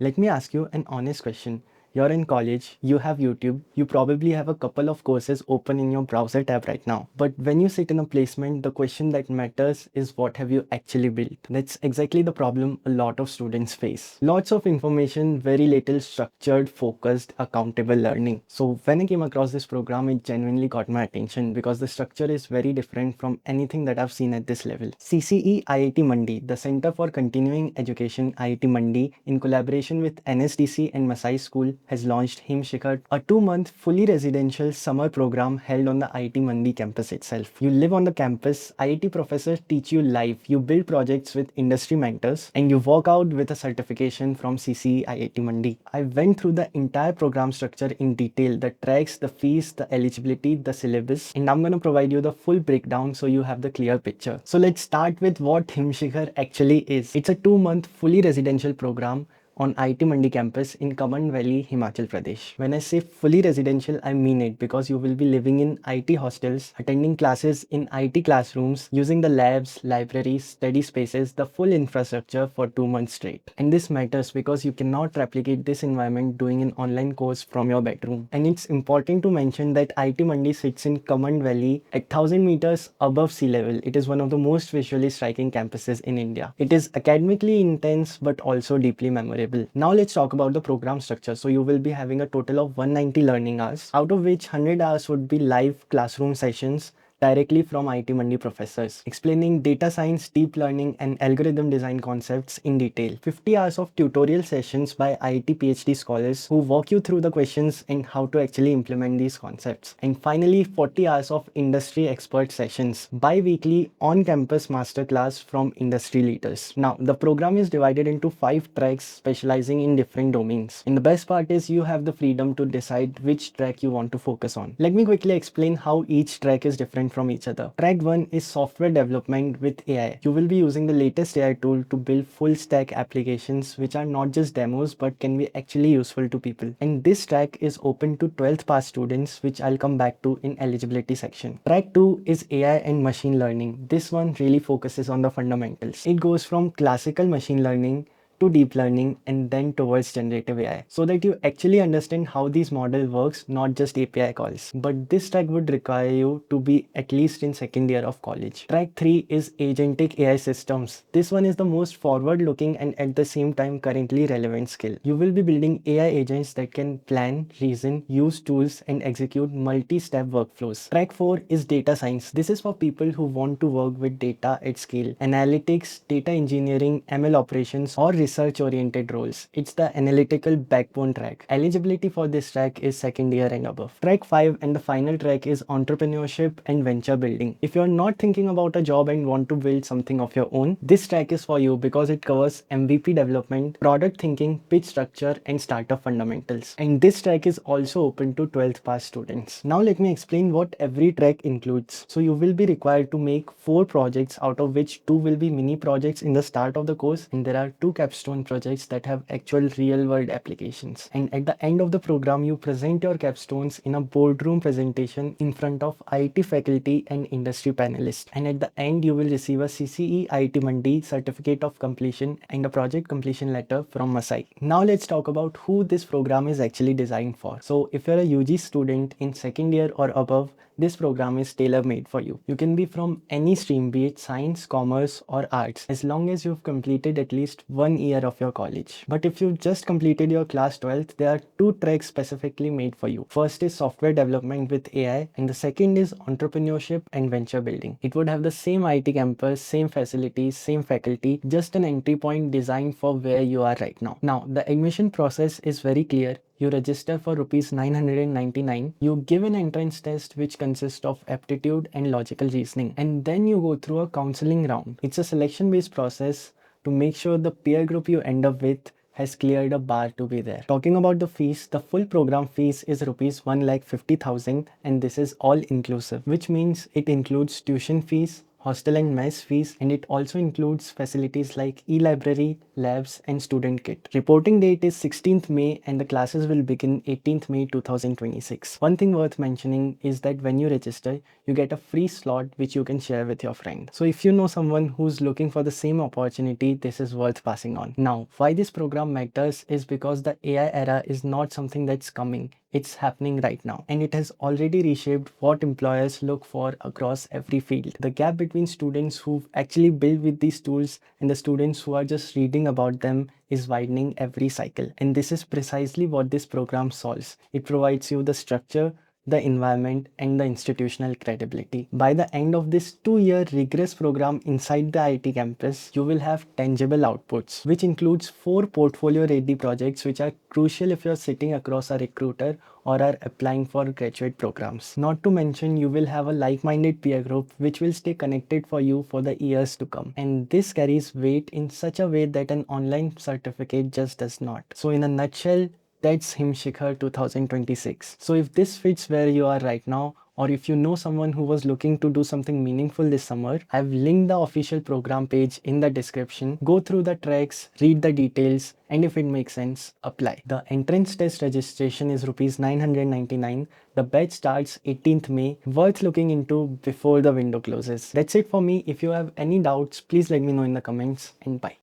Let me ask you an honest question. You're in college, you have YouTube, you probably have a couple of courses open in your browser tab right now. But when you sit in a placement, the question that matters is what have you actually built? That's exactly the problem a lot of students face. Lots of information, very little structured, focused, accountable learning. So when I came across this program, it genuinely caught my attention because the structure is very different from anything that I've seen at this level. CCE IIT Mandi, the Center for Continuing Education IIT Mandi, in collaboration with NSDC and Masai School, has launched Himshikhar, a 2-month fully residential summer program held on the IIT Mandi campus itself. You live on the campus, IIT professors teach you live, you build projects with industry mentors, and you walk out with a certification from CCE IIT Mandi. I went through the entire program structure in detail, the tracks, the fees, the eligibility, the syllabus, and I'm going to provide you the full breakdown so you have the clear picture. So let's start with what Himshikhar actually is. It's a 2-month fully residential program on IIT Mandi campus in Kamand Valley, Himachal Pradesh. When I say fully residential, I mean it because you will be living in IT hostels, attending classes in IT classrooms, using the labs, libraries, study spaces, the full infrastructure for 2 months straight. And this matters because you cannot replicate this environment doing an online course from your bedroom. And it's important to mention that IIT Mandi sits in Kamand Valley at 1000 meters above sea level. It is one of the most visually striking campuses in India. It is academically intense but also deeply memorable. Now let's talk about the program structure. So you will be having a total of 190 learning hours, out of which 100 hours would be live classroom sessions directly from IIT Mandi professors, explaining data science, deep learning, and algorithm design concepts in detail. 50 hours of tutorial sessions by IIT PhD scholars who walk you through the questions and how to actually implement these concepts. And finally, 40 hours of industry expert sessions, bi-weekly on-campus masterclass from industry leaders. Now, the program is divided into 5 tracks specializing in different domains. And the best part is you have the freedom to decide which track you want to focus on. Let me quickly explain how each track is different from each other. Track 1 is software development with AI. You will be using the latest AI tool to build full stack applications which are not just demos but can be actually useful to people. And this track is open to 12th pass students, which I'll come back to in eligibility section. Track 2 is AI and machine learning. This one really focuses on the fundamentals. It goes from classical machine learning to deep learning and then towards generative AI, so that you actually understand how these model works, not just API calls. But this track would require you to be at least in second year of college. Track 3 is agentic AI systems. This one is the most forward looking and at the same time currently relevant skill. You will be building AI agents that can plan, reason, use tools and execute multi-step workflows. Track 4 is data science. This is for people who want to work with data at scale, analytics, data engineering, ML operations, or research-oriented roles. It's the analytical backbone track. Eligibility for this track is second year and above. Track 5 and the final track is entrepreneurship and venture building. If you're not thinking about a job and want to build something of your own, this track is for you because it covers MVP development, product thinking, pitch structure, and startup fundamentals. And this track is also open to 12th pass students. Now let me explain what every track includes. So you will be required to make 4 projects, out of which 2 will be mini projects in the start of the course, and there are 2 capstone projects that have actual real world applications. And at the end of the program, you present your capstones in a boardroom presentation in front of IT faculty and industry panelists. And at the end, you will receive a CCE IIT Mandi certificate of completion and a project completion letter from Masai. Now let's talk about who this program is actually designed for. So if you're a UG student in second year or above, this program is tailor-made for you. You can be from any stream, be it science, commerce, or arts, as long as you've completed at least 1 year of your college. But if you've just completed your class 12th, there are 2 tracks specifically made for you. First is software development with AI, and the second is entrepreneurship and venture building. It would have the same IT campus, same facilities, same faculty, just an entry point designed for where you are right now. Now, the admission process is very clear. You register for rupees 999. You give an entrance test which consists of aptitude and logical reasoning, and then you go through a counseling round. It's a selection based process to make sure the peer group you end up with has cleared a bar to be there. Talking about the fees, the full program fees is rupees 1,50,000, and this is all inclusive, which means it includes tuition fees, hostel and mess fees, and it also includes facilities like e-library, labs, and student kit. Reporting date is 16th May and the classes will begin 18th May 2026. One thing worth mentioning is that when you register, you get a free slot which you can share with your friend. So if you know someone who's looking for the same opportunity, this is worth passing on. Now, why this program matters is because the AI era is not something that's coming. It's happening right now, and it has already reshaped what employers look for across every field. The gap between students who've actually built with these tools and the students who are just reading about them is widening every cycle. And this is precisely what this program solves. It provides you the structure, the environment, and the institutional credibility. By the end of this 2-year rigorous program inside the IIT campus, you will have tangible outputs, which includes 4 portfolio-ready projects, which are crucial if you're sitting across a recruiter or are applying for graduate programs. Not to mention, you will have a like-minded peer group which will stay connected for you for the years to come. And this carries weight in such a way that an online certificate just does not. So in a nutshell, that's Himshikhar 2026. So if this fits where you are right now, or if you know someone who was looking to do something meaningful this summer, I've linked the official program page in the description. Go through the tracks, read the details, and if it makes sense, apply. The entrance test registration is rupees 999. The batch starts 18th May. Worth looking into before the window closes. That's it for me. If you have any doubts, please let me know in the comments, and bye.